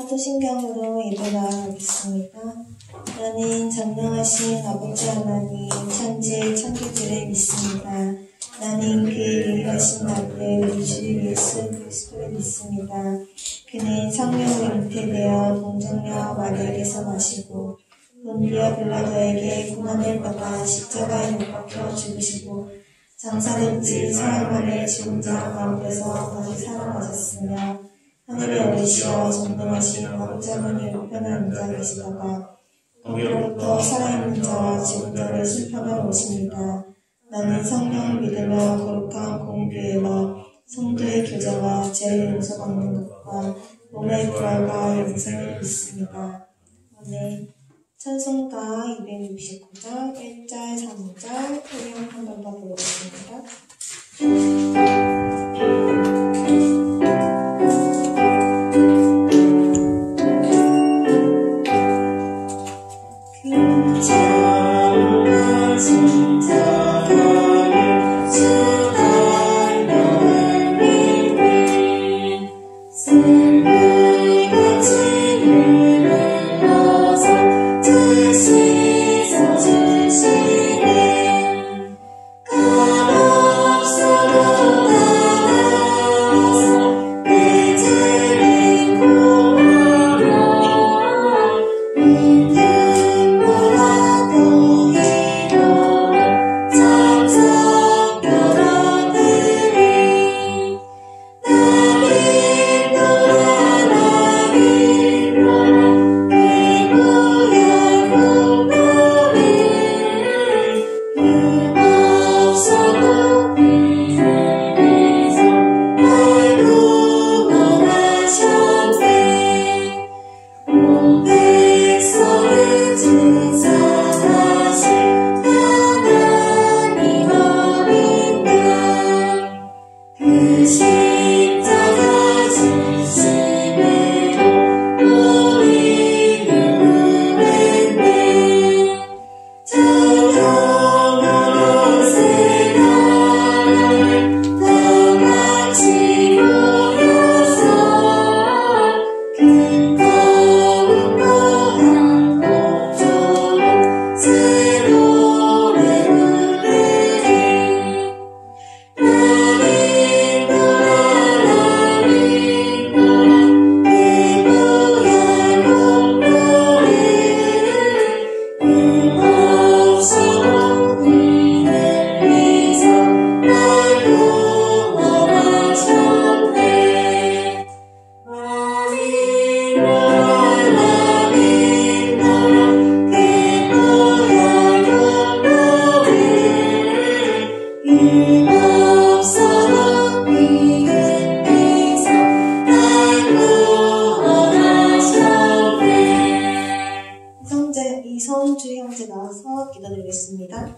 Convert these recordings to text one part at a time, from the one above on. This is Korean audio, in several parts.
사도신경으로 예배나가겠습니다. 나는 전능하신 아버지 하나님 천지 천기들을 믿습니다. 나는 그 유일하신 아들 우리 주 예수 그리스도를 믿습니다. 그는 성령으로 잉태되어 동정녀 마리아에게서 나시고 본디오 빌라도에게 고난을 받아 십자가에 못 박혀 죽으시고 장사된 지 사흘 만에 죽은 자 가운데서 다시 살아나셨으며 하늘에 오르시어 전능하신 아버지 하나님 우편에 앉아 계시다가 거기로부터 살아있는 자와 죽은 자를 심판하러 오십니다. 나는 성령을 믿으며 거룩한 공교회와 성도의 교제와 죄를 용서받는 것과 몸의 부활과 영생을 믿습니다. 아멘. 찬송가 269장 1절 3절 우리 한 번 더 부르겠습니다. 이성주 형제 나와서 기도드리겠습니다.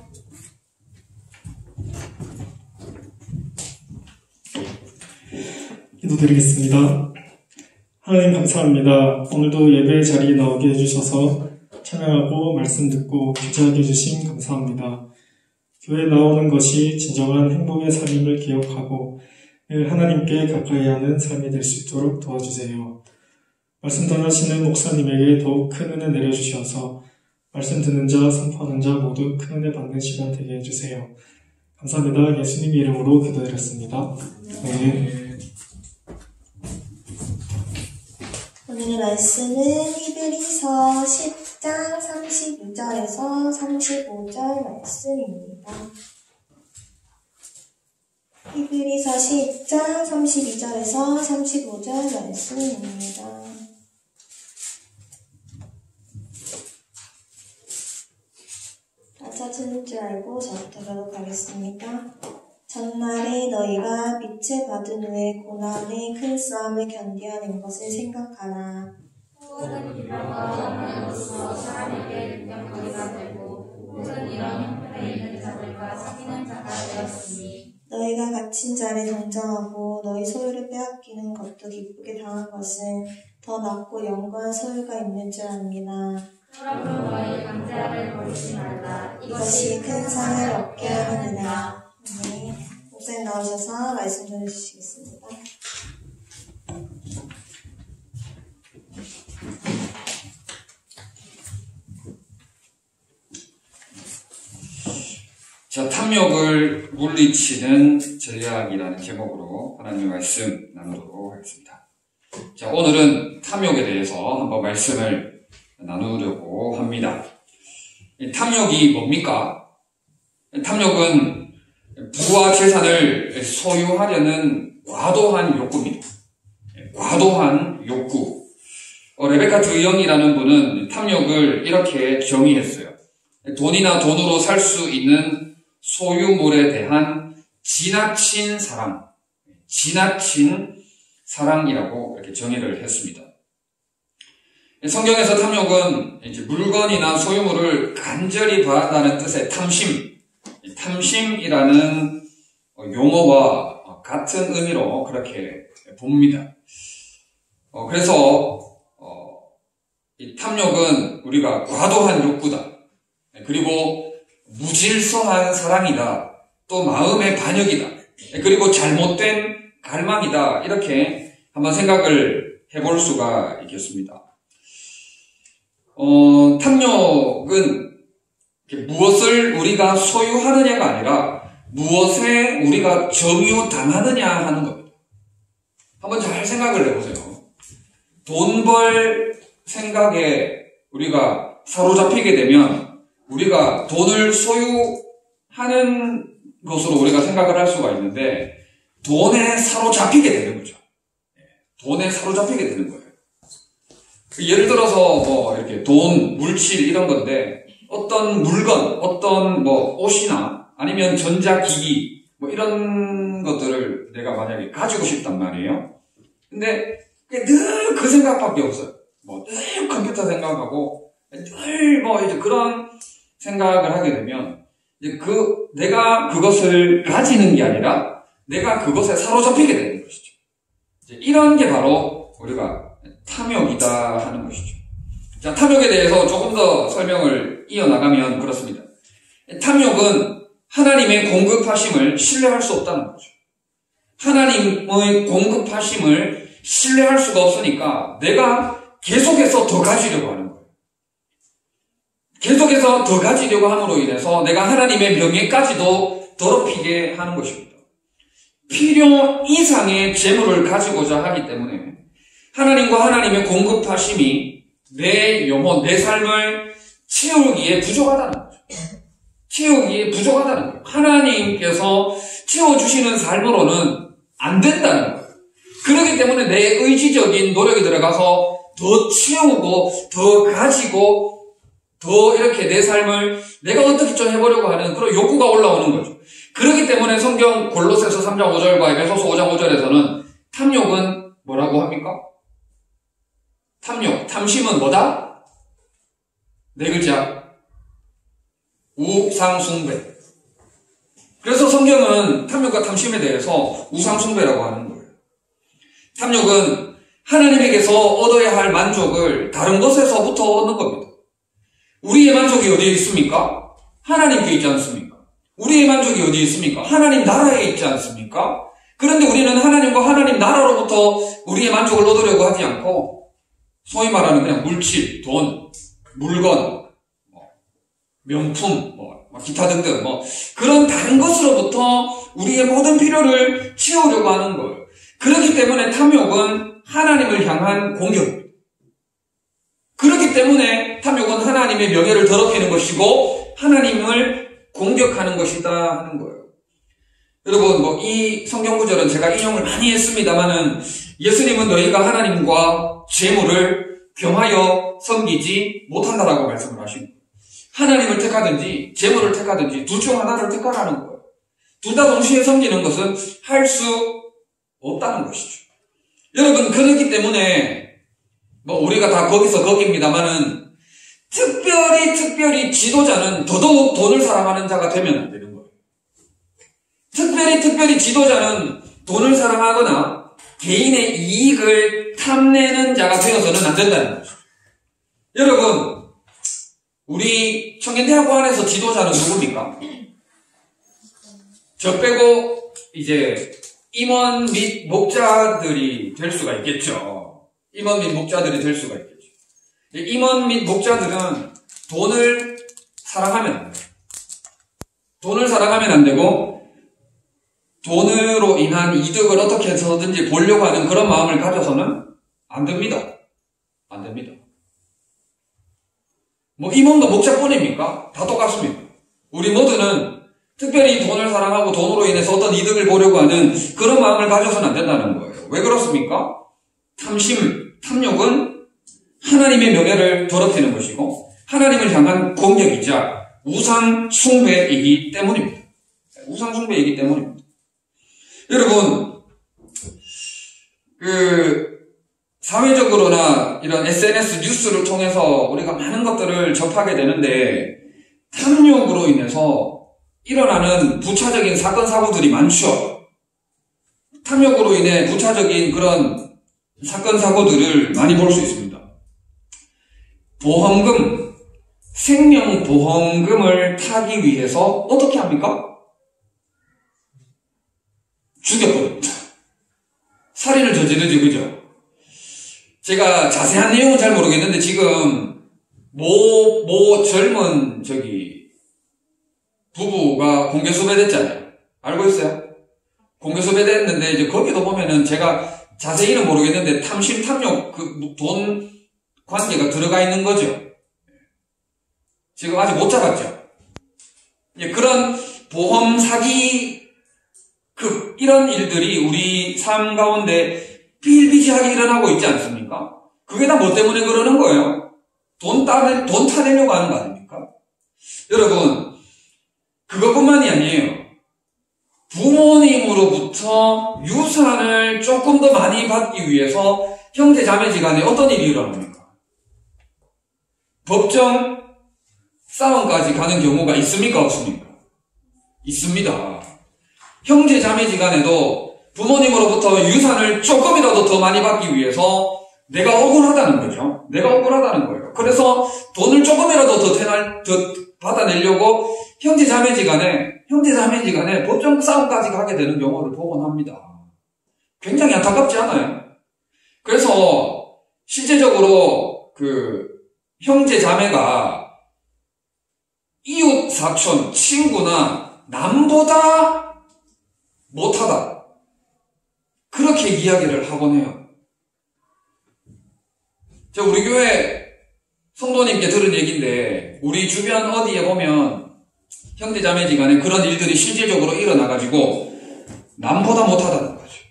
기도드리겠습니다. 하나님 감사합니다. 오늘도 예배 자리에 나오게 해주셔서 찬양하고 말씀 듣고 교제하게 해주심 감사합니다. 교회에 나오는 것이 진정한 행복의 삶임을 기억하고 늘 하나님께 가까이 하는 삶이 될 수 있도록 도와주세요. 말씀 전하시는 목사님에게 더욱 큰 은혜 내려주셔서 말씀 듣는 자, 선포하는 자 모두 큰 은혜 받는 시간 되게 해주세요. 감사합니다. 예수님 이름으로 기도드렸습니다. 네. 오늘의 말씀은 히브리서 10장 32절에서 35절 말씀입니다. 히브리서 10장 32절에서 35절 말씀입니다. 다 찾은 줄 알고 저부터 가겠습니다. 전날에 너희가 빛을 받은 후에 고난의 큰 싸움을 견뎌낸 것을 생각하라. 모든 비방과 오만으로서 사람에게 능력거리가 되고 모든 이런 형편에 있는 자들과 사귀는 자가 되었으니 너희가 갇힌 자를 동정하고 너희 소유를 빼앗기는 것도 기쁘게 당한 것은 더 낫고 영광한 소유가 있는 줄 압니다. 그러므로 너희 강제하를 버리지 말라. 이것이 큰 상을 얻게 하는 은혜라. 네. 목사님 나오셔서 말씀 전해주시겠습니다. 탐욕을 물리치는 전략이라는 제목으로 하나님의 말씀 나누도록 하겠습니다. 자, 오늘은 탐욕에 대해서 한번 말씀을 나누려고 합니다. 탐욕이 뭡니까? 탐욕은 부와 재산을 소유하려는 과도한 욕구입니다. 과도한 욕구. 레베카 드영이라는 분은 탐욕을 이렇게 정의했어요. 돈이나 돈으로 살 수 있는 소유물에 대한 지나친 사랑이라고 이렇게 정의를 했습니다. 성경에서 탐욕은 이제 물건이나 소유물을 간절히 바란다는 뜻의 탐심이라는 용어와 같은 의미로 그렇게 봅니다. 그래서 이 탐욕은 우리가 과도한 욕구다. 그리고 무질서한 사랑이다. 또 마음의 반역이다. 그리고 잘못된 갈망이다. 이렇게 한번 생각을 해볼 수가 있겠습니다. 탐욕은 무엇을 우리가 소유하느냐가 아니라 무엇에 우리가 점유당하느냐 하는 겁니다. 한번 잘 생각을 해보세요. 돈 벌 생각에 우리가 사로잡히게 되면 우리가 돈을 소유하는 것으로 우리가 생각을 할 수가 있는데 돈에 사로잡히게 되는 거죠. 돈에 사로잡히게 되는 거예요. 예를 들어서 이렇게 돈, 물질 이런 건데 어떤 물건, 어떤 옷이나 아니면 전자기기 이런 것들을 내가 만약에 가지고 싶단 말이에요. 근데 늘 그 생각밖에 없어요. 늘 컴퓨터 생각하고 늘 이제 그런 생각을 하게 되면 이제 내가 그것을 가지는 게 아니라 내가 그것에 사로잡히게 되는 것이죠. 이제 이런 게 바로 우리가 탐욕이다 하는 것이죠. 자, 탐욕에 대해서 조금 더 설명을 이어나가면 그렇습니다. 탐욕은 하나님의 공급하심을 신뢰할 수 없다는 거죠. 하나님의 공급하심을 신뢰할 수가 없으니까 내가 계속해서 더 가지려고 하는 거예요. 계속해서 더 가지려고 함으로 인해서 내가 하나님의 명예까지도 더럽히게 하는 것입니다. 필요 이상의 재물을 가지고자 하기 때문에 하나님과 하나님의 공급하심이 내 영혼, 내 삶을 채우기에 부족하다는 거죠. 채우기에 부족하다는 거예요. 하나님께서 채워주시는 삶으로는 안 된다는 거예요. 그렇기 때문에 내 의지적인 노력이 들어가서 더 채우고, 더 가지고, 더 이렇게 내 삶을 내가 어떻게 좀 해보려고 하는 그런 욕구가 올라오는 거죠. 그렇기 때문에 성경 골로새서 3장 5절과 에베소서 5장 5절에서는 탐욕은 뭐라고 합니까? 탐심은 뭐다? 네 글자. 우상숭배. 그래서 성경은 탐욕과 탐심에 대해서 우상숭배라고 하는 거예요. 탐욕은 하나님에게서 얻어야 할 만족을 다른 것에서부터 얻는 겁니다. 우리의 만족이 어디에 있습니까? 하나님께 있지 않습니까? 우리의 만족이 어디에 있습니까? 하나님 나라에 있지 않습니까? 그런데 우리는 하나님과 하나님 나라로부터 우리의 만족을 얻으려고 하지 않고 소위 말하는 그냥 물질, 돈, 물건, 명품, 기타 등등 그런 다른 것으로부터 우리의 모든 필요를 채우려고 하는 거예요. 그렇기 때문에 탐욕은 하나님을 향한 공격입니다. 그렇기 때문에 탐욕은 하나님의 명예를 더럽히는 것이고 하나님을 공격하는 것이다 하는 거예요. 여러분 이 성경 구절은 제가 인용을 많이 했습니다만은 예수님은 너희가 하나님과 재물을 겸하여 섬기지 못한다라고 말씀을 하십니다. 하나님을 택하든지 재물을 택하든지 둘 중 하나를 택하라는 거예요. 둘 다 동시에 섬기는 것은 할 수 없다는 것이죠. 여러분 그렇기 때문에 우리가 다 거기서 거기입니다만은 특별히 지도자는 더더욱 돈을 사랑하는 자가 되면 안 되는 거예요. 특별히 지도자는 돈을 사랑하거나 개인의 이익을 탐내는 자가 되어서는 안 된다는 거죠. 여러분 우리 청년대학원 안에서 지도자는 누굽니까? 저 빼고 이제 임원 및 목자들이 될 수가 있겠죠. 임원 및 목자들이 될 수가 있겠죠. 임원 및 목자들은 돈을 사랑하면 안 돼요. 돈을 사랑하면 안 되고 돈으로 인한 이득을 어떻게 해서든지 보려고 하는 그런 마음을 가져서는 안 됩니다. 안 됩니다. 뭐 이 몸도 목자뿐입니까? 다 똑같습니다. 우리 모두는 특별히 돈을 사랑하고 돈으로 인해서 어떤 이득을 보려고 하는 그런 마음을 가져서는 안 된다는 거예요. 왜 그렇습니까? 탐심, 탐욕은 하나님의 명예를 더럽히는 것이고 하나님을 향한 공격이자 우상 숭배이기 때문입니다. 우상 숭배이기 때문입니다. 여러분, 사회적으로나 이런 SNS 뉴스를 통해서 우리가 많은 것들을 접하게 되는데 탐욕으로 인해서 일어나는 부차적인 사건, 사고들이 많죠. 탐욕으로 인해 부차적인 그런 사건, 사고들을 많이 볼 수 있습니다. 보험금, 생명보험금을 타기 위해서 어떻게 합니까? 죽여버립니다. 살인을 저지르죠, 그죠? 제가 자세한 내용은 잘 모르겠는데 지금 젊은 부부가 공개 수배됐잖아요. 알고 있어요? 공개 수배됐는데 이제 거기도 보면은 제가 자세히는 모르겠는데 탐심, 탐욕, 돈 관계가 들어가 있는 거죠. 지금 아직 못 잡았죠. 그런 보험 사기 이런 일들이 우리 삶 가운데 비일비재하게 일어나고 있지 않습니까? 그게 다 뭐 때문에 그러는 거예요? 돈 타내려고 하는 거 아닙니까? 여러분, 그것뿐만이 아니에요. 부모님으로부터 유산을 조금 더 많이 받기 위해서 형제 자매지간에 어떤 일이 일어납니까? 법정 싸움까지 가는 경우가 있습니까? 없습니까? 있습니다. 형제 자매지간에도 부모님으로부터 유산을 조금이라도 더 많이 받기 위해서 내가 억울하다는 거죠. 내가 억울하다는 거예요. 그래서 돈을 조금이라도 더 받아내려고 형제 자매지간에 법정 싸움까지 가게 되는 경우를 보곤 합니다. 굉장히 안타깝지 않아요? 그래서 실제적으로 형제 자매가 이웃 사촌 친구나 남보다 못하다 그렇게 이야기를 하곤 해요. 제가 우리 교회 성도님께 들은 얘기인데 우리 주변 어디에 보면 형제자매지간에 그런 일들이 실질적으로 일어나가지고 남보다 못하다는 거죠.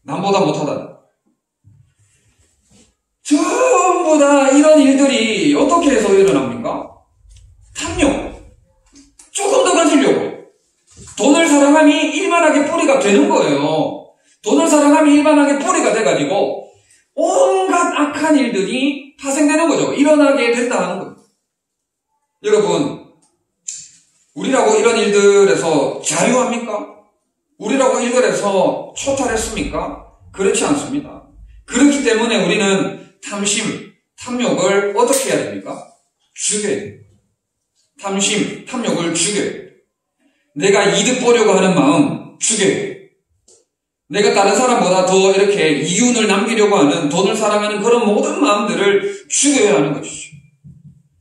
남보다 못하다는. 전부 다 이런 일들이 어떻게 해서 일어납니까? 탐욕. 조금 더 가지려고. 돈을 사랑함이 일만하게 뿌리가 되는 거예요. 돈을 사랑함이 일만하게 뿌리가 돼가지고 온갖 악한 일들이 파생되는 거죠. 일어나게 된다 하는 거예요. 여러분, 우리라고 이런 일들에서 자유합니까? 우리라고 일들에서 초탈했습니까? 그렇지 않습니다. 그렇기 때문에 우리는 탐심, 탐욕을 어떻게 해야 됩니까? 죽여야 됩니다. 탐심, 탐욕을 죽여야 됩니다. 내가 이득 보려고 하는 마음 죽여야 됩니다. 내가 다른 사람보다 더 이렇게 이윤을 남기려고 하는 돈을 사랑하는 그런 모든 마음들을 죽여야 하는 것이죠.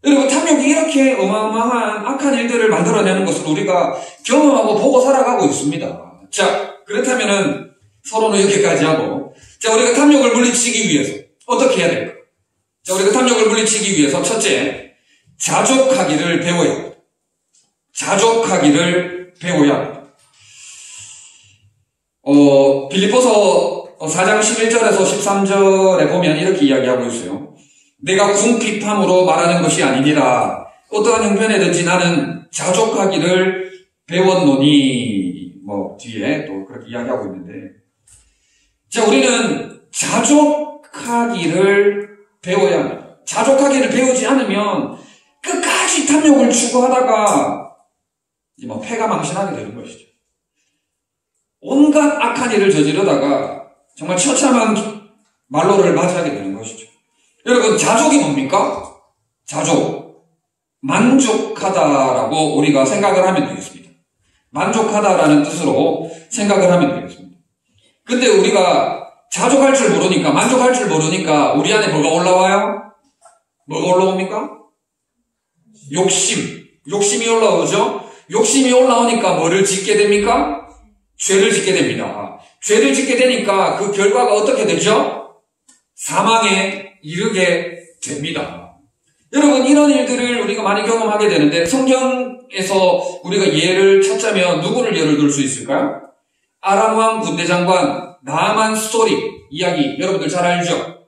여러분, 탐욕이 이렇게 어마어마한 악한 일들을 만들어내는 것을 우리가 경험하고 보고 살아가고 있습니다. 자, 그렇다면은 서로는 여기까지 하고, 자, 우리가 탐욕을 물리치기 위해서 어떻게 해야 될까? 자, 우리가 탐욕을 물리치기 위해서 첫째, 자족하기를 배워야 합니다. 자족하기를 배워야 합니다. 빌립보서 4장 11절에서 13절에 보면 이렇게 이야기하고 있어요. 내가 궁핍함으로 말하는 것이 아니니라. 어떠한 형편에든지 나는 자족하기를 배웠노니. 뒤에 또 그렇게 이야기하고 있는데. 자, 우리는 자족하기를 배워야 합니다. 자족하기를 배우지 않으면 끝까지 탐욕을 추구하다가 패가 망신하게 되는 것이죠. 온갖 악한 일을 저지르다가 정말 처참한 말로를 맞이하게 되는 것이죠. 여러분, 자족이 뭡니까? 자족. 만족하다라고 우리가 생각을 하면 되겠습니다. 만족하다라는 뜻으로 생각을 하면 되겠습니다. 근데 우리가 자족할 줄 모르니까, 만족할 줄 모르니까 우리 안에 뭐가 올라와요? 뭐가 올라옵니까? 욕심이 올라오죠? 욕심이 올라오니까 뭐를 짓게 됩니까? 죄를 짓게 됩니다. 죄를 짓게 되니까 그 결과가 어떻게 되죠? 사망에 이르게 됩니다. 여러분, 이런 일들을 우리가 많이 경험하게 되는데 성경에서 우리가 예를 찾자면 누구를 예를 들 수 있을까요? 아람 왕 군대 장관 나아만 스토리 이야기 여러분들 잘 알죠?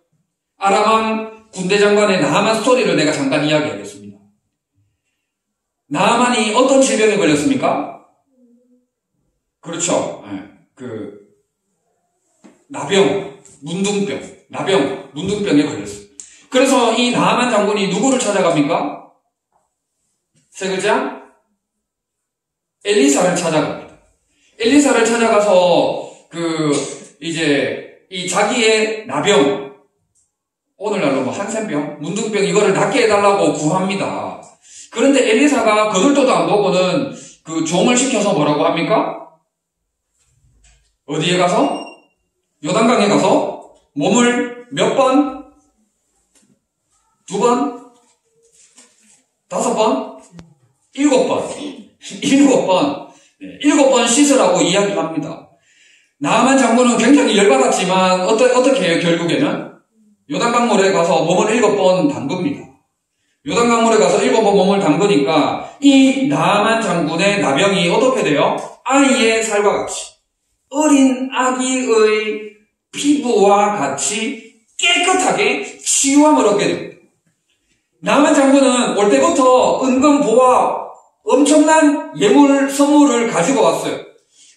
아람 왕 군대 장관의 나아만 스토리를 내가 잠깐 이야기하겠습니다. 나아만이 어떤 질병에 걸렸습니까? 그렇죠. 나병, 문둥병에 걸렸어요. 그래서 이 나아만 장군이 누구를 찾아갑니까? 세 글자? 엘리사를 찾아갑니다. 엘리사를 찾아가서 이 자기의 나병, 오늘날로 뭐 한센병, 문둥병 이거를 낫게 해달라고 구합니다. 그런데 엘리사가 거들떠도 안 보고는 그 종을 시켜서 뭐라고 합니까? 어디에 가서? 요단강에 가서 몸을 몇 번? 2번? 5번? 7번. 7번 씻으라고 이야기합니다. 나아만 장군은 굉장히 열받았지만 어떻게 해요? 결국에는 요단강물에 가서 몸을 7번 담급니다. 요단강물에 가서 7번 몸을 담그니까 이 나아만 장군의 나병이 어떻게 돼요? 아이의 살과 같이 어린 아기의 피부와 같이 깨끗하게 치유함을 얻게 됩니다. 나아만 장군은 올 때부터 은근 보아 엄청난 예물 선물을 가지고 왔어요.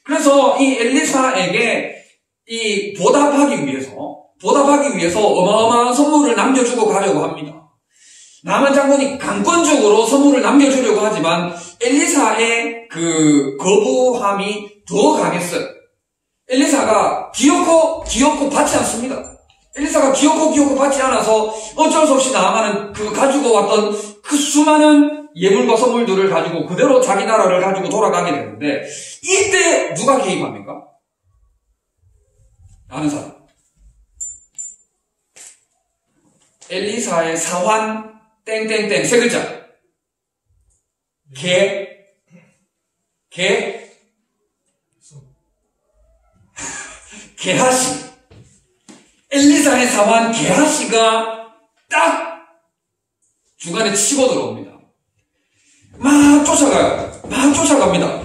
그래서 이 엘리사에게 보답하기 위해서 어마어마한 선물을 남겨주고 가려고 합니다. 나아만 장군이 강권적으로 선물을 남겨주려고 하지만 엘리사의 그 거부함이 더 강했어요. 엘리사가 기어코 받지 않습니다. 엘리사가 기어코 받지 않아서 어쩔 수 없이 나아만은 그 가지고 왔던 그 수많은 예물과 선물들을 가지고 그대로 자기 나라를 가지고 돌아가게 되는데 이때 누가 개입합니까? 아는 사람. 엘리사의 사환 땡땡땡 세 글자. 게하시. 엘리사의 사환 게하시가 딱 중간에 치고 들어옵니다. 막 쫓아갑니다.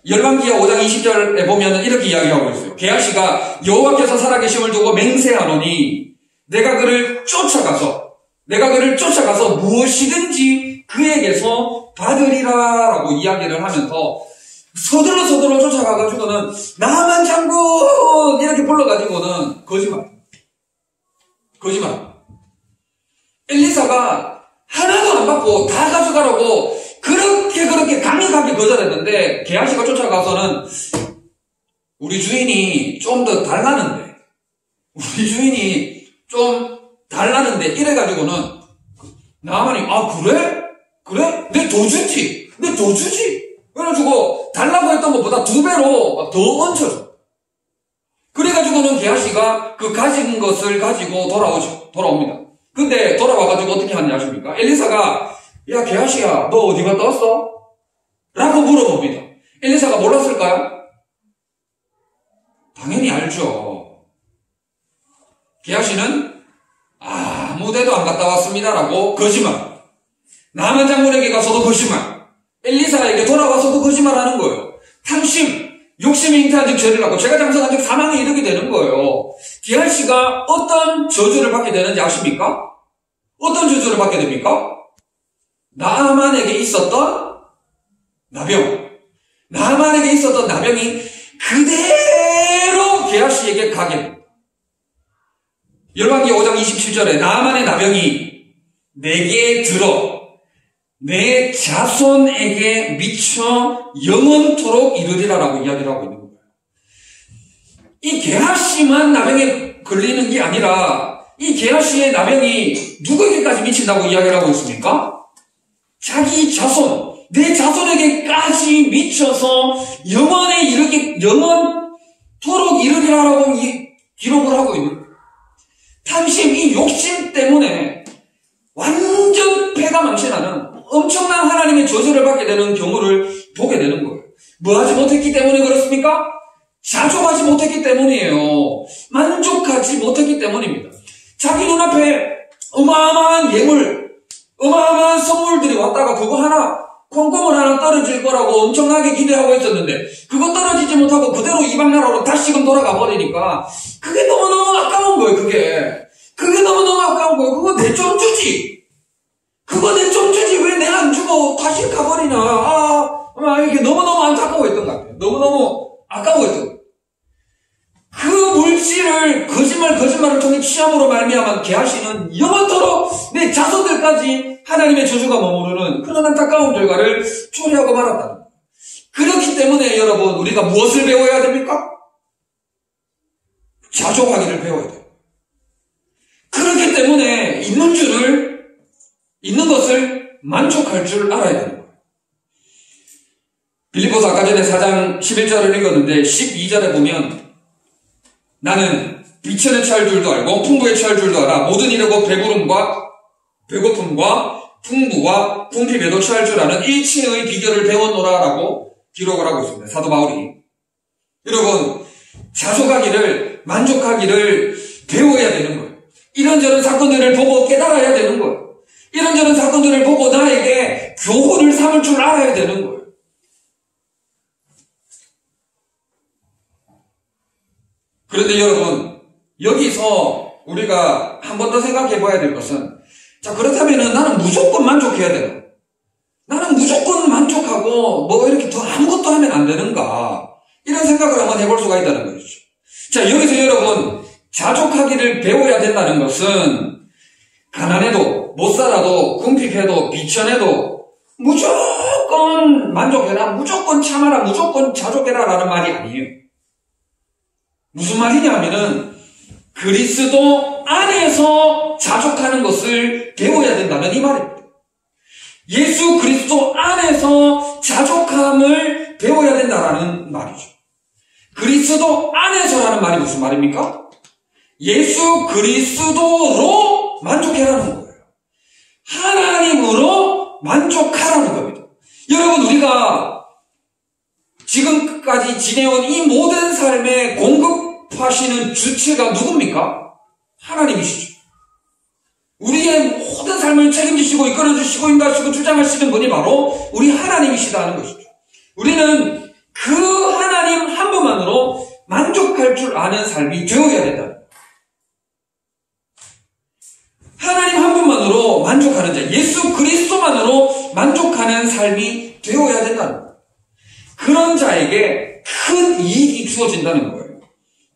열왕기하 5장 20절에 보면 이렇게 이야기하고 있어요. 게하시가 여호와께서 살아계심을 두고 맹세하노니 내가 그를 쫓아가서 무엇이든지 그에게서 받으리라 라고 이야기를 하면서 서둘러 쫓아가가지고는 나아만 장군 이렇게 불러가지고는 거짓말. 엘리사가 하나도 안 받고 다 가져가라고 그렇게 강력하게 거절했는데 게하시가 쫓아가서는 우리 주인이 좀 더 달라는데 이래가지고는 나아만이 그래? 내 더 주지 그래가지고 달라고 했던 것보다 2배로 더 얹혀줘. 그래가지고는 게하시가 그 가진 것을 가지고 돌아옵니다. 근데 돌아와가지고 어떻게 하는지 아십니까? 엘리사가 야 게하시야 너 어디 갔다 왔어? 라고 물어봅니다. 엘리사가 몰랐을까요? 당연히 알죠. 게하시는 아무데도 안 갔다 왔습니다 라고 거짓말. 나아만 장군에게 가서도 거짓말. 엘리사에게 돌아와서도 거짓말하는 거예요. 탐심, 욕심이 잉태한 즉 죄를 낳고 죄가 장성한 즉 사망에 이르게 되는 거예요. 게하시가 어떤 저주를 받게 되는지 아십니까? 어떤 저주를 받게 됩니까? 나아만에게 있었던 나병. 나아만에게 있었던 나병이 그대로 게하시에게 가게 됩니다. 열왕기 5장 27절에 나아만의 나병이 내게 들어 내 자손에게 미쳐 영원토록 이르리라라고 이야기를 하고 있는 거예요. 이 게하시만 나병에 걸리는 게 아니라 이 게하시의 나병이 누구에게까지 미친다고 이야기를 하고 있습니까? 자기 자손, 내 자손에게까지 미쳐서 영원토록 이르리라라고 기록을 하고 있는 거예요. 탐심, 이 욕심 때문에 완전 패가 망신하는 엄청난 하나님의 저주를 받게 되는 경우를 보게 되는 거예요. 뭐 하지 못했기 때문에 그렇습니까? 자족하지 못했기 때문이에요. 만족하지 못했기 때문입니다. 자기 눈앞에 어마어마한 예물, 어마어마한 선물들이 왔다가 그거 하나, 콩고물 하나 떨어질 거라고 엄청나게 기대하고 있었는데 그거 떨어지지 못하고 그대로 이방나라로 다시금 돌아가 버리니까 그게 너무너무 아까운 거예요. 그게 너무너무 아까운 거예요. 그거 내 좀 주지. 그거 내 좀 주지. 왜 내가 안 주고 다시 가버리냐. 이게 너무너무 안타까워했던 것 같아요. 너무너무 아까워했던 거예요. 그 물질을 거짓말을 통해 취함으로 말미암아 게하시는 영원토록 내 자손들까지 하나님의 저주가 머무르는 그런 안타까운 결과를 초래하고 말았다는 거예요. 그렇기 때문에 여러분 우리가 무엇을 배워야 됩니까? 자족하기를 배워야 돼요. 그렇기 때문에 있는 것을 만족할 줄 알아야 되는 거예요. 빌립보서 아까 전에 4장 11절을 읽었는데 12절에 보면 나는 비천에 취할 줄도 알고 풍부에 취할 줄도 알아. 모든 이르고 배부름과 배고픔과 풍부와 궁핍에도 취할 줄 아는 일치의 비결을 배웠노라라고 기록을 하고 있습니다. 사도 바울이. 여러분 자족하기를 만족하기를 배워야 되는 거예요. 이런저런 사건들을 보고 깨달아야 되는 거예요. 이런저런 사건들을 보고 나에게 교훈을 삼을 줄 알아야 되는 거예요. 그런데 여러분 여기서 우리가 한 번 더 생각해 봐야 될 것은 자 그렇다면 나는 무조건 만족해야 되나? 나는 무조건 만족하고 뭐 이렇게 더 아무것도 하면 안 되는가? 이런 생각을 한번 해볼 수가 있다는 것이죠. 자 여기서 여러분 자족하기를 배워야 된다는 것은 가난해도 못 살아도 궁핍해도 비천해도 무조건 만족해라, 무조건 참아라, 무조건 자족해라 라는 말이 아니에요. 무슨 말이냐면은 그리스도 안에서 자족하는 것을 배워야 된다는 이 말입니다. 예수 그리스도 안에서 자족함을 배워야 된다는 말이죠. 그리스도 안에서라는 말이 무슨 말입니까? 예수 그리스도로 만족해라는 거예요. 하나님으로 만족하라는 겁니다. 여러분 우리가 지금까지 지내온 이 모든 삶에 공급하시는 주체가 누굽니까? 하나님이시죠. 우리의 모든 삶을 책임지시고 이끌어주시고 인도하시고 주장하시는 분이 바로 우리 하나님이시다는 것이죠. 우리는 그 하나님 한 분만으로 만족할 줄 아는 삶이 되어야 된다. 하나님 한 분만으로 만족하는 자, 예수 그리스도만으로 만족하는 삶이 되어야 된다는 거예요. 그런 자에게 큰 이익이 주어진다는 거예요.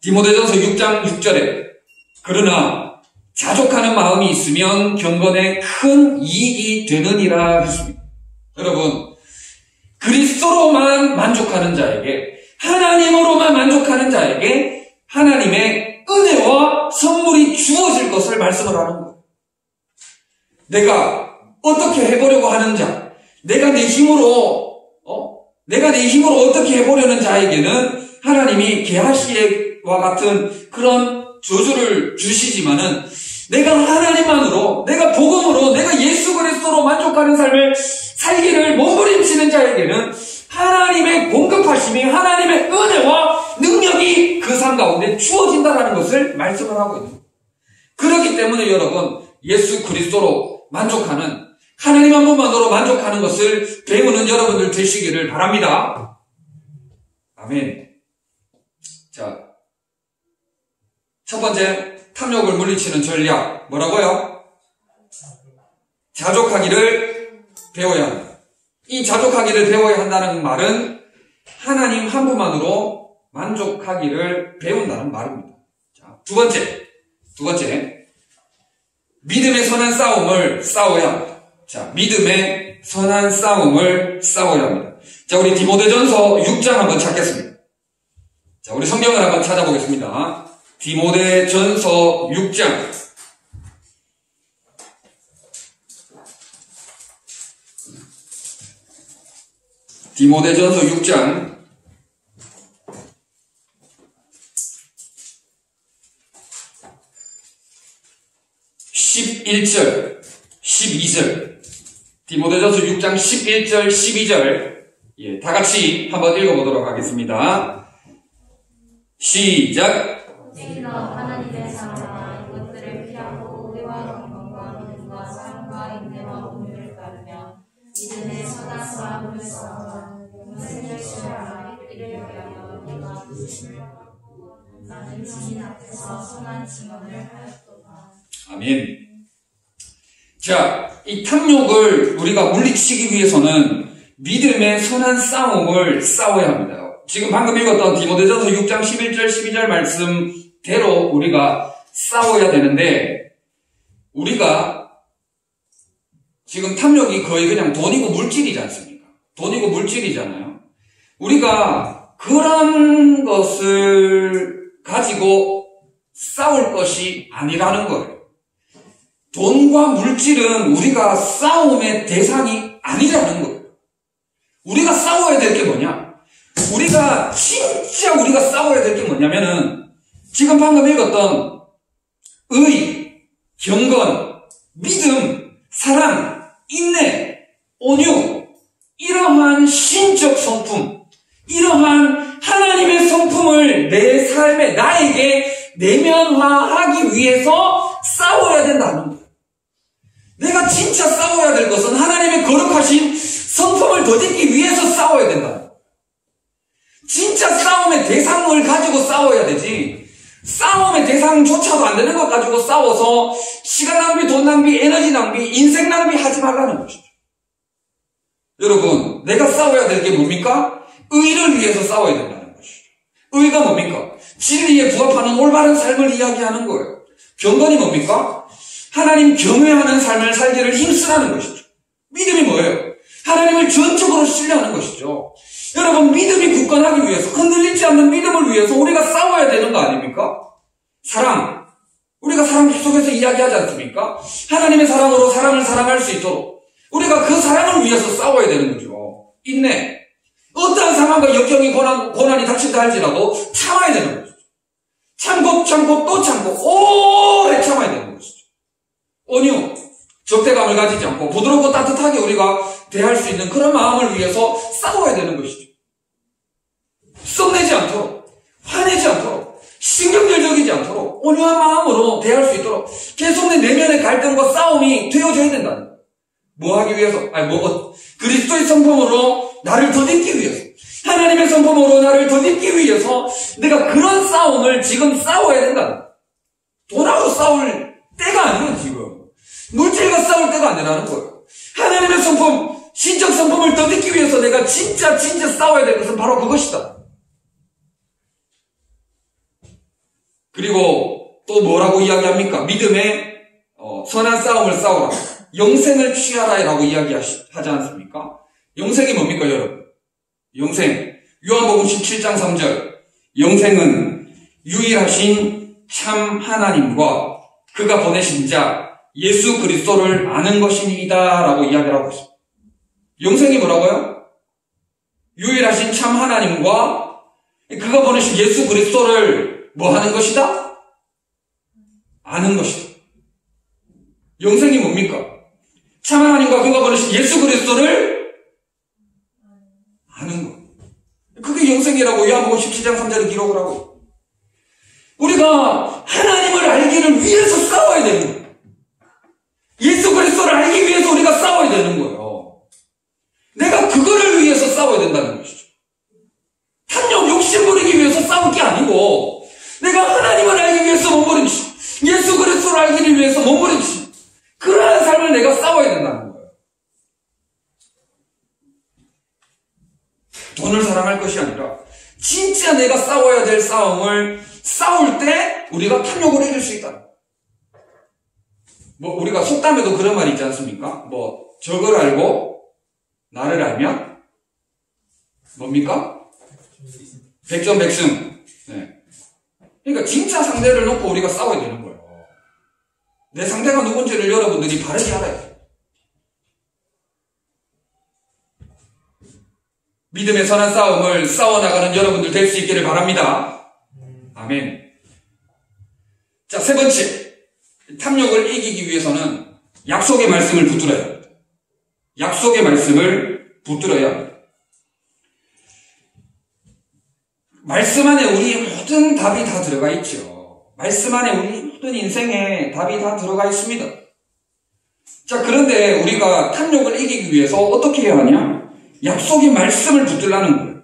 디모데전서 6장 6절에 그러나 자족하는 마음이 있으면 경건에 큰 이익이 되느니라 했습니다. 여러분 그리스도로만 만족하는 자에게 하나님으로만 만족하는 자에게 하나님의 은혜와 선물이 주어질 것을 말씀을 하는 거예요. 내가 어떻게 해보려고 하는 자, 내가 내 힘으로 어떻게 해보려는 자에게는 하나님이 게하시와 같은 그런 저주를 주시지만은 내가 하나님만으로, 내가 복음으로, 내가 예수 그리스도로 만족하는 삶을 살기를 몸부림치는 자에게는 하나님의 공급하심이 하나님의 은혜와 능력이 그 삶 가운데 주어진다는 것을 말씀을 하고 있는 거예요. 그렇기 때문에 여러분 예수 그리스도로 만족하는 하나님 한 분만으로 만족하는 것을 배우는 여러분들 되시기를 바랍니다. 아멘. 자, 첫 번째 탐욕을 물리치는 전략 뭐라고요? 자족하기를 배워야 한다. 이 자족하기를 배워야 한다는 말은 하나님 한 분만으로 만족하기를 배운다는 말입니다. 자, 두 번째 믿음의 선한 싸움을 싸워야 합니다. 자, 믿음의 선한 싸움을 싸워야 합니다. 자, 우리 디모데전서 6장 한번 찾겠습니다. 자, 우리 성경을 한번 찾아보겠습니다. 디모데전서 6장. 디모데전서 6장 11절, 12절. 디모데전서 6장 11절, 12절. 다 같이 한번 읽어보도록 하겠습니다. 시작. 오직 너 하나님의 사랑과 이것들을 피하고 의와 경건과 믿음과 사랑과 인내와 온유를 따르며 믿음의 선한 싸움을 싸우라. 용생을 취하라. 이를 위하여 네가 부르심을 받고 나는 주님 앞에서 선한 증언을 하였도다. 아멘. 자, 이 탐욕을 우리가 물리치기 위해서는 믿음의 선한 싸움을 싸워야 합니다. 지금 방금 읽었던 디모데전서 6장 11절, 12절 말씀대로 우리가 싸워야 되는데, 우리가 지금 탐욕이 거의 그냥 돈이고 물질이지 않습니까? 돈이고 물질이잖아요. 우리가 그런 것을 가지고 싸울 것이 아니라는 거예요. 돈과 물질은 우리가 싸움의 대상이 아니라는 거예요. 우리가 싸워야 될 게 뭐냐? 우리가 싸워야 될 게 뭐냐면은 지금 방금 읽었던 의, 경건, 믿음, 사랑, 인내, 온유, 이러한 신적 성품, 이러한 하나님의 성품을 내 삶에 나에게 내면화하기 위해서 싸워야 된다는 거예요. 내가 진짜 싸워야 될 것은 하나님의 거룩하신 성품을 덧입기 위해서 싸워야 된다는 거예요. 진짜 싸움의 대상을 가지고 싸워야 되지, 싸움의 대상조차도 안 되는 것 가지고 싸워서 시간 낭비, 돈 낭비, 에너지 낭비, 인생 낭비 하지 말라는 것이죠. 여러분, 내가 싸워야 될 게 뭡니까? 의를 위해서 싸워야 된다는 것이죠. 의가 뭡니까? 진리에 부합하는 올바른 삶을 이야기하는 거예요. 경건이 뭡니까? 하나님 경외하는 삶을 살기를 힘쓰라는 것이죠. 믿음이 뭐예요? 하나님을 전적으로 신뢰하는 것이죠. 여러분, 믿음이 굳건하기 위해서, 흔들리지 않는 믿음을 위해서 우리가 싸워야 되는 거 아닙니까? 사랑. 우리가 사랑 속에서 이야기하지 않습니까? 하나님의 사랑으로 사람을 사랑할 수 있도록 우리가 그 사랑을 위해서 싸워야 되는 거죠. 인내. 어떠한 상황과 역경이 고난이 닥친다 할지라도 참아야 되는 것이죠. 참고 또 참고 오래 참아야 되는 것이죠. 온유. 적대감을 가지지 않고 부드럽고 따뜻하게 우리가 대할 수 있는 그런 마음을 위해서 싸워야 되는 것이죠. 썩내지 않도록, 화내지 않도록, 신경질적이지 않도록 온유한 마음으로 대할 수 있도록 계속 내 내면의 갈등과 싸움이 되어져야 된다는 거예요. 뭐 하기 위해서? 그리스도의 성품으로 나를 덧입기 위해서, 하나님의 성품으로 나를 덧입기 위해서 내가 그런 싸움을 지금 싸워야 된다는 거예요. 돈하고 싸울 때가 아니에요, 지금. 물질과 싸울 때가 아니라는 거예요. 하나님의 성품, 신적 성품을 덧입기 위해서 내가 진짜 싸워야 될 것은 바로 그것이다. 그리고 또 뭐라고 이야기합니까? 믿음의 선한 싸움을 싸우라. 영생을 취하라라고 이야기하지 않습니까? 영생이 뭡니까, 여러분? 영생. 요한복음 17장 3절. 영생은 유일하신 참 하나님과 그가 보내신 자 예수 그리스도를 아는 것이니이다 라고 이야기를 하고 있습니다. 영생이 뭐라고요? 유일하신 참 하나님과 그가 보내신 예수 그리스도를 뭐 하는 것이다? 아는 것이다. 영생이 뭡니까? 참 하나님과 그가 보내신 예수 그리스도를 아는 것. 그게 영생이라고 요한복음 17장 3절에 기록을 하고, 우리가 하나님을 알기를 위해서 싸워야 되는 거예요. 예수 그리스도를 알기 위해서 우리가 싸워야 되는 거예요. 내가 그거를 위해서 싸워야 된다는 것이죠. 탐욕, 욕심 부리기 위해서 싸울 게 아니고, 내가 하나님을 알기 위해서 몸부림치, 예수 그리스도를 알기 위해서 몸부림치, 그러한 삶을 내가 싸워야 된다는 거예요. 돈을 사랑할 것이 아니라 진짜 내가 싸워야 될 싸움을 싸울 때 우리가 탐욕을 이길 수 있다. 우리가 속담에도 그런 말이 있지 않습니까? 적을 알고 나를 알면 뭡니까? 백전백승. 네. 그러니까 진짜 상대를 놓고 우리가 싸워야 되는 거예요. 내 상대가 누군지를 여러분들이 바르게 알아야 돼요. 믿음의 선한 싸움을 싸워나가는 여러분들 될 수 있기를 바랍니다. 아멘. 자, 세 번째. 탐욕을 이기기 위해서는 약속의 말씀을 붙들어야 합니다. 약속의 말씀을 붙들어야 합니다. 말씀 안에 우리 모든 답이 다 들어가 있죠. 말씀 안에 우리 모든 인생에 답이 다 들어가 있습니다. 자, 그런데 우리가 탐욕을 이기기 위해서 어떻게 해야 하냐? 약속의 말씀을 붙들라는 거예요.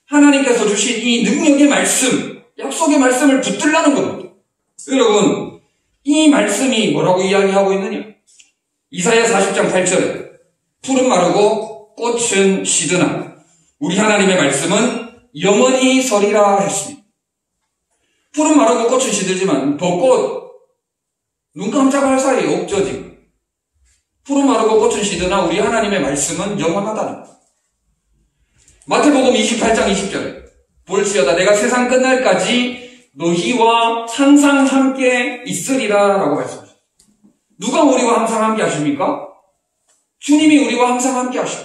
하나님께서 주신 이 능력의 말씀, 약속의 말씀을 붙들라는 겁니다. 여러분, 이 말씀이 뭐라고 이야기하고 있느냐? 이사야 40장 8절에 풀은 마르고 꽃은 시드나 우리 하나님의 말씀은 영원히 서리라 했습니다. 풀은 마르고 꽃은 시들지만 벚꽃 눈 깜짝할 사이 없죠 지금. 풀은 마르고 꽃은 시드나 우리 하나님의 말씀은 영원하다는 거예요. 마태복음 28장 20절에 볼지어다 내가 세상 끝날까지 너희와 항상 함께 있으리라 라고 말씀하셨어요. 누가 우리와 항상 함께 하십니까? 주님이 우리와 항상 함께 하시고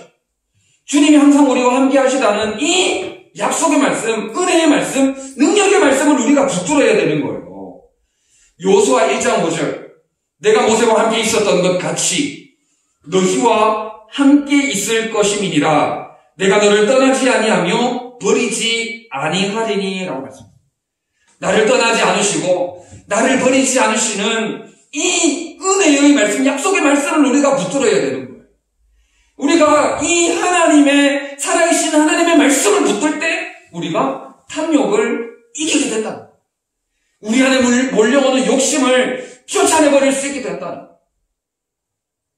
주님이 항상 우리와 함께 하시다는 이 약속의 말씀, 은혜의 말씀, 능력의 말씀을 우리가 붙들어야 되는 거예요. 여호수아 1장 5절 내가 모세와 함께 있었던 것 같이 너희와 함께 있을 것임이니라 내가 너를 떠나지 아니하며 버리지 아니하리니 라고 말씀합니다. 나를 떠나지 않으시고 나를 버리지 않으시는 이 은혜의 말씀, 약속의 말씀을 우리가 붙들어야 되는 거예요. 우리가 이 하나님의 살아계신 하나님의 말씀을 붙들 때 우리가 탐욕을 이기게 된다. 우리 안에 몰려오는 욕심을 쫓아내버릴 수 있게 된다.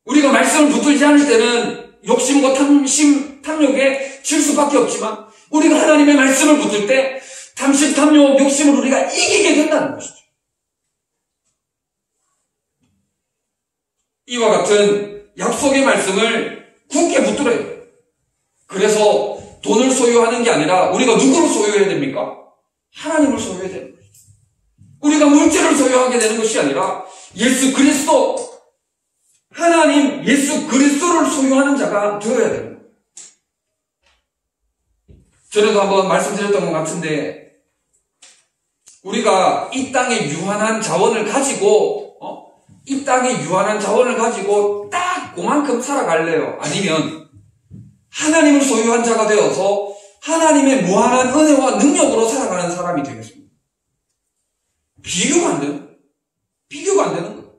우리가 말씀을 붙들지 않을 때는 욕심과 탐욕에 질 수밖에 없지만 우리가 하나님의 말씀을 붙들 때 탐심, 탐욕, 욕심을 우리가 이기게 된다는 것이죠. 이와 같은 약속의 말씀을 굳게 붙들어야 돼요. 그래서 돈을 소유하는 게 아니라 우리가 누구를 소유해야 됩니까? 하나님을 소유해야 되는 거죠. 우리가 물질을 소유하게 되는 것이 아니라 예수 그리스도, 하나님 예수 그리스도를 소유하는 자가 되어야 되는 거예요. 전에도 한번 말씀드렸던 것 같은데 우리가 이 땅에 유한한 자원을 가지고 이 땅에 유한한 자원을 가지고 딱 그만큼 살아갈래요? 아니면 하나님을 소유한 자가 되어서 하나님의 무한한 은혜와 능력으로 살아가는 사람이 되겠습니다. 비교가 안 되는 거예요.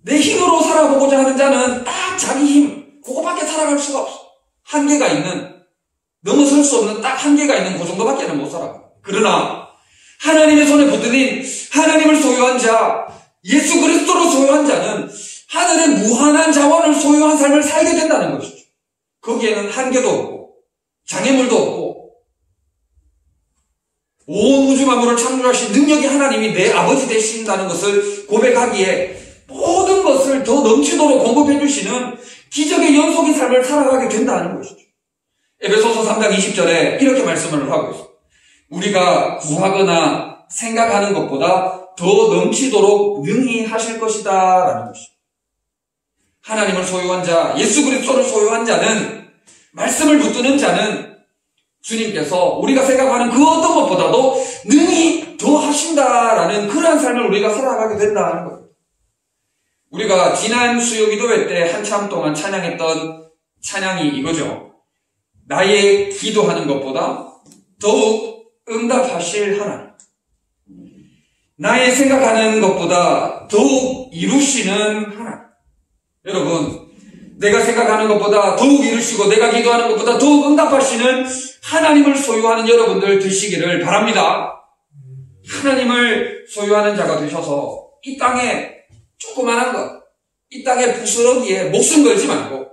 내 힘으로 살아보고자 하는 자는 딱 자기 힘, 그거밖에 살아갈 수가 없어. 한계가 있는, 넘어설 수 없는 딱 한계가 있는 그 정도밖에는 못 살아가. 그러나 하나님의 손에 붙들린 하나님을 소유한 자, 예수 그리스도로 소유한 자는 하늘의 무한한 자원을 소유한 삶을 살게 된다는 것이죠. 거기에는 한계도 없고 장애물도 없고 온 우주 만물을 창조하신 능력의 하나님이 내 아버지 되신다는 것을 고백하기에 모든 것을 더 넘치도록 공급해 주시는 기적의 연속의 삶을 살아가게 된다는 것이죠. 에베소서 3장 20절에 이렇게 말씀을 하고 있습니다. 우리가 구하거나 생각하는 것보다 더 넘치도록 능히 하실 것이다 라는 것입니다. 하나님을 소유한 자, 예수 그리스도를 소유한 자는, 말씀을 붙드는 자는 주님께서 우리가 생각하는 그 어떤 것보다도 능히 더 하신다라는 그러한 삶을 우리가 살아가게 된다는 거예요. 우리가 지난 수요 기도회 때 한참 동안 찬양했던 찬양이 이거죠. 나의 기도하는 것보다 더욱 응답하실 하나님. 나의 생각하는 것보다 더욱 이루시는 하나님. 여러분, 내가 생각하는 것보다 더욱 이루시고 내가 기도하는 것보다 더욱 응답하시는 하나님을 소유하는 여러분들 되시기를 바랍니다. 하나님을 소유하는 자가 되셔서 이 땅에 조그만한 것, 이 땅의 부스러기에 목숨 걸지 말고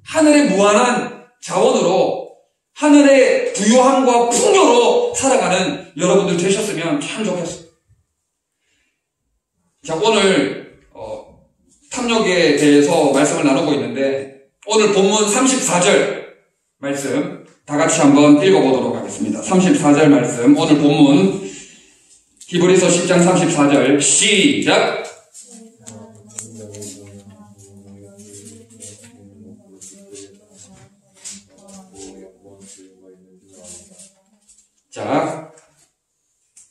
하늘의 무한한 자원으로 하늘의 부요함과 풍요로 살아가는 여러분들 되셨으면 참 좋겠습니다. 자, 오늘 탐욕에 대해서 말씀을 나누고 있는데 오늘 본문 34절 말씀 다 같이 한번 읽어보도록 하겠습니다. 34절 말씀, 오늘 본문 히브리서 10장 34절 시작. 자,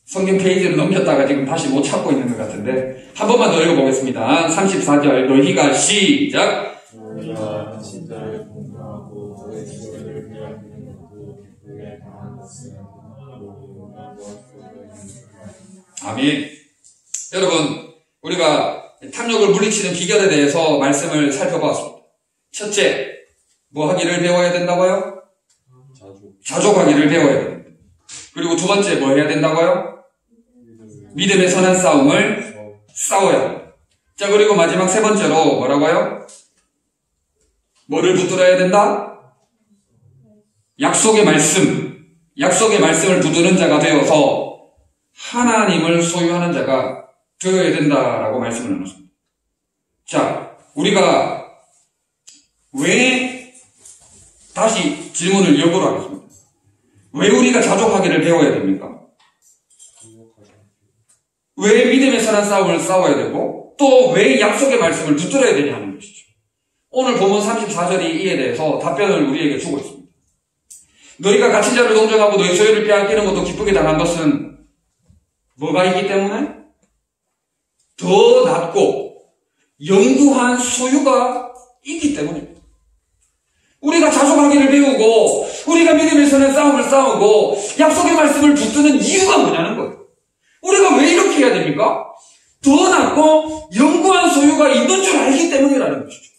성경 페이지를 넘겼다가 지금 다시 못 찾고 있는 것 같은데 한 번만 더 읽어보겠습니다. 34절 너희가 시작. 너희와 친자를 공경하고 너희 소유를 빼앗기는 것도 기쁘게 당한 것은 하나로 용납과 아멘. 여러분, 우리가 탐욕을 물리치는 비결에 대해서 말씀을 살펴보았습니다. 첫째, 뭐 하기를 배워야 된다고요? 자족하기를 배워야 됩니다. 그리고 두 번째, 뭐 해야 된다고요? 믿음의 선한 싸움을 싸워야 합니다. 자, 그리고 마지막 세 번째로 뭐라고요? 뭐를 붙들어야 된다? 약속의 말씀을 붙드는 자가 되어서 하나님을 소유하는 자가 되어야 된다라고 말씀을 나눴습니다. 자, 우리가 왜 다시 질문을 역으로 하겠습니다. 왜 우리가 자족하기를 배워야 됩니까? 왜 믿음의 선한 싸움을 싸워야 되고 또 왜 약속의 말씀을 붙들어야 되냐 하는 것이죠. 오늘 본문 34절이 이에 대해서 답변을 우리에게 주고 있습니다. 너희가 갇힌 자를 동정하고 너희 소유를 빼앗기는 것도 기쁘게 당한 것은 뭐가 있기 때문에? 더 낫고 영구한 소유가 있기 때문입니다. 우리가 자족하기를 배우고 우리가 믿음의 선한 싸움을 싸우고 약속의 말씀을 붙드는 이유가 뭐냐는 거예요. 우리가 왜 이렇게 해야 됩니까? 더 낫고 영구한 소유가 있는 줄 알기 때문이라는 것이죠.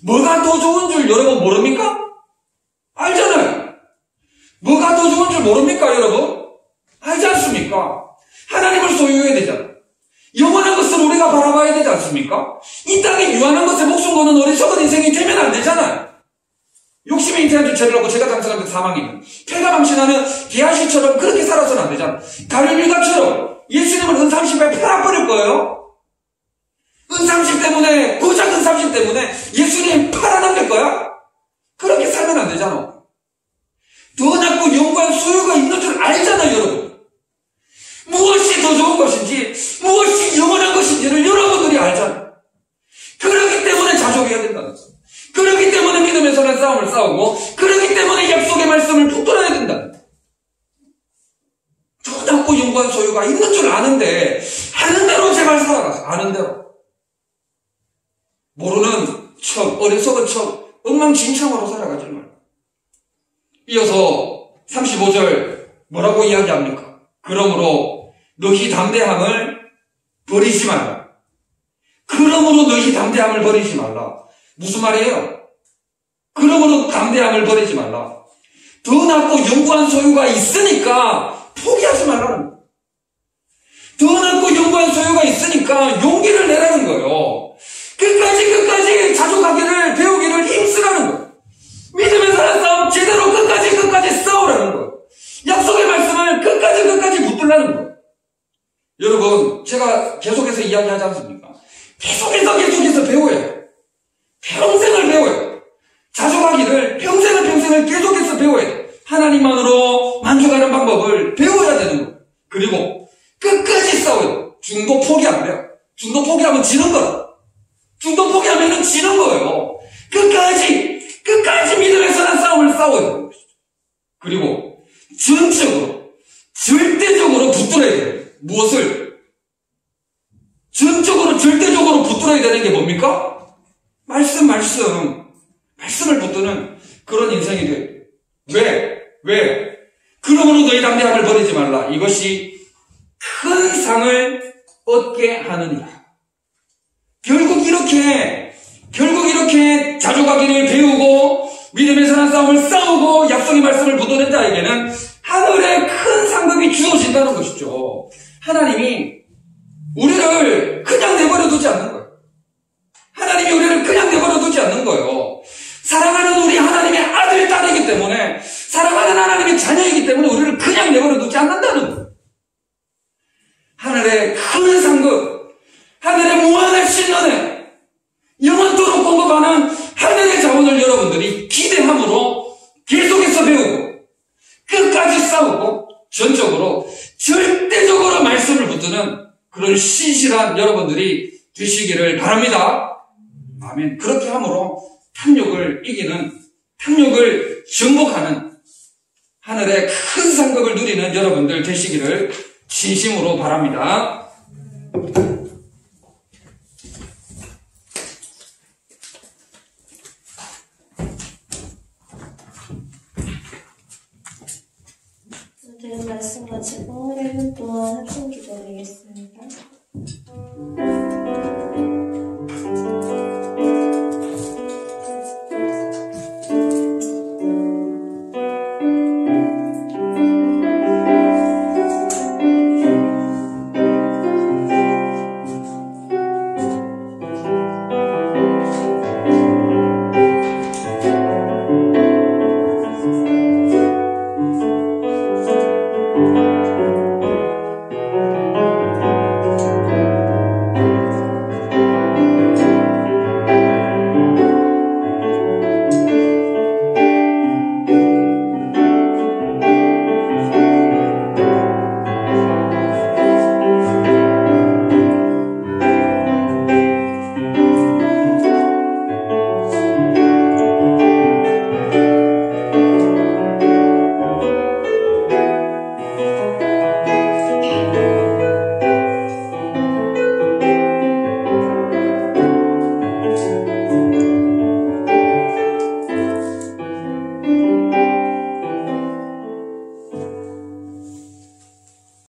뭐가 더 좋은 줄 여러분 모릅니까? 알잖아요. 뭐가 더 좋은 줄 모릅니까 여러분? 알지 않습니까? 하나님을 소유해야 되잖아요. 영원한 것을 우리가 바라봐야 되지 않습니까? 이 땅에 유한한 것에 목숨 거는 어리석은 인생이 되면 안 되잖아요. 욕심에 잉태한 죄를 놓고 제가 장사한 그 사망이면 폐가 망신하는 게하시처럼 그렇게 살아서는 안 되잖아요. 가룟 유다처럼 예수님을 은삼십에 팔아버릴 거예요? 은삼십 때문에, 고작 은삼십 때문에 예수님 팔아넘길 거야? 그렇게 살면 안 되잖아. 더 낫고 영구한 소유가 있는 줄 알잖아요, 여러분. 무엇이 더 좋은 것인지, 무엇이 영원한 것인지를 여러분들이 알잖아요. 그렇기 때문에 자족해야 된다는 거예요. 그렇기 때문에 믿음의 선한 싸움을 싸우고, 그렇기 때문에 약속의 말씀을 붙들어야 된다. 더 낫고 영구한 소유가 있는 줄 아는데, 아는 대로 제발 살아가세요. 아는 대로. 모르는 척, 어리석은 척, 엉망진창으로 살아가지 말고. 이어서 35절 뭐라고 이야기합니까? 그러므로 너희 담대함을 버리지 말라. 그러므로 너희 담대함을 버리지 말라. 무슨 말이에요? 그러므로 담대함을 버리지 말라. 더 낫고 영구한 소유가 있으니까 포기하지 말라는 거예요. 더 낫고 영구한 소유가 있으니까 용기를 내라는 거예요. 끝까지 자족하기를 배우기를 힘쓰라는 거예요. 믿음의 선한 싸움 제대로 끝까지 싸우라는 거예요. 약속의 말씀을 끝까지 붙들라는 거예요. 여러분, 제가 계속해서 이야기하지 않습니까? 계속해서 배워야 해요. 평생을 배워야 해요. 자족하기를 평생을 계속해서 배워야 돼요. 하나님만으로 만족하는 방법을 배워야 되는 거예요. 그리고 끝까지 싸워야 돼요. 중도 포기 안 돼요. 중도 포기하면 지는 거예요. 중도 포기하면 지는 거예요. 끝까지 믿음의 선한 싸움을 싸워야 돼요. 그리고 전적으로 절대적으로 붙들어야 돼요. 무엇을? 전적으로 절대적으로 붙들어야 되는 게 뭡니까? 말씀을 붙드는 그런 인생이 돼요. 왜? 그러므로 너희 담대함을 버리지 말라. 이것이 큰 상을 얻게 하느니라. 결국 이렇게 자족하기를 배우고 믿음의 선한 싸움을 싸우고 약속의 말씀을 붙드는 자에게는 하늘의 큰 상급이 주어진다는 것이죠. 하나님이 우리를 그냥 내버려 두지 않는 거예요. 하나님이 우리를 그냥 내버려 두지 않는 거예요. 사랑하는 우리 하나님의 아들, 딸이기 때문에, 사랑하는 하나님의 자녀이기 때문에 우리를 그냥 내버려 두지 않는다는 거예요. 하늘의 큰 상급, 하늘의 무한하신 은혜, 영원토록 공급하는 하늘의 자원을 여러분들이 기대함으로 계속해서 배우고 끝까지 싸우고 전적으로 절대적으로 말씀을 붙드는 그런 신실한 여러분들이 되시기를 바랍니다. 아멘. 그렇게 함으로 탐욕을 이기는, 탐욕을 정복하는 하늘의 큰 상급을 누리는 여러분들 되시기를 진심으로 바랍니다. 지금 말씀 마치고 1분 동안 합심 기도드리겠습니다.